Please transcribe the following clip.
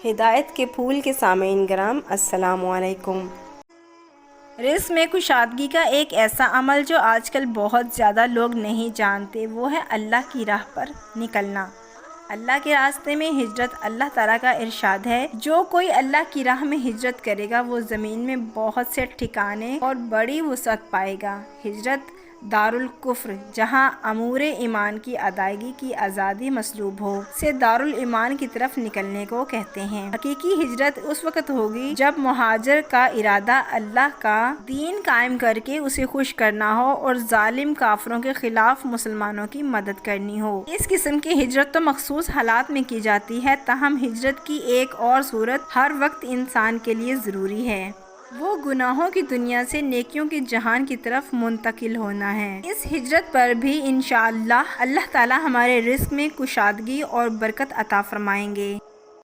ہدایت کے پھول کے سامعین گرام، السلام علیکم۔ رزق میں کشادگی کا ایک ایسا عمل جو آج کل بہت زیادہ لوگ نہیں جانتے، وہ ہے اللہ کی راہ پر نکلنا، اللہ کے راستے میں ہجرت۔ اللہ تعالیٰ کا ارشاد ہے، جو کوئی اللہ کی راہ میں ہجرت کرے گا وہ زمین میں بہت سے ٹھکانے اور بڑی وسعت پائے گا۔ ہجرت دارالکفر، جہاں امور ایمان کی ادائیگی کی آزادی مطلوب ہو، سے دارالایمان کی طرف نکلنے کو کہتے ہیں۔ حقیقی ہجرت اس وقت ہوگی جب مہاجر کا ارادہ اللہ کا دین قائم کر کے اسے خوش کرنا ہو اور ظالم کافروں کے خلاف مسلمانوں کی مدد کرنی ہو۔ اس قسم کی ہجرت تو مخصوص حالات میں کی جاتی ہے، تاہم ہجرت کی ایک اور صورت ہر وقت انسان کے لیے ضروری ہے۔ وہ گناہوں کی دنیا سے نیکیوں کے جہان کی طرف منتقل ہونا ہے۔ اس ہجرت پر بھی انشاءاللہ اللہ تعالی ہمارے رزق میں کشادگی اور برکت عطا فرمائیں گے۔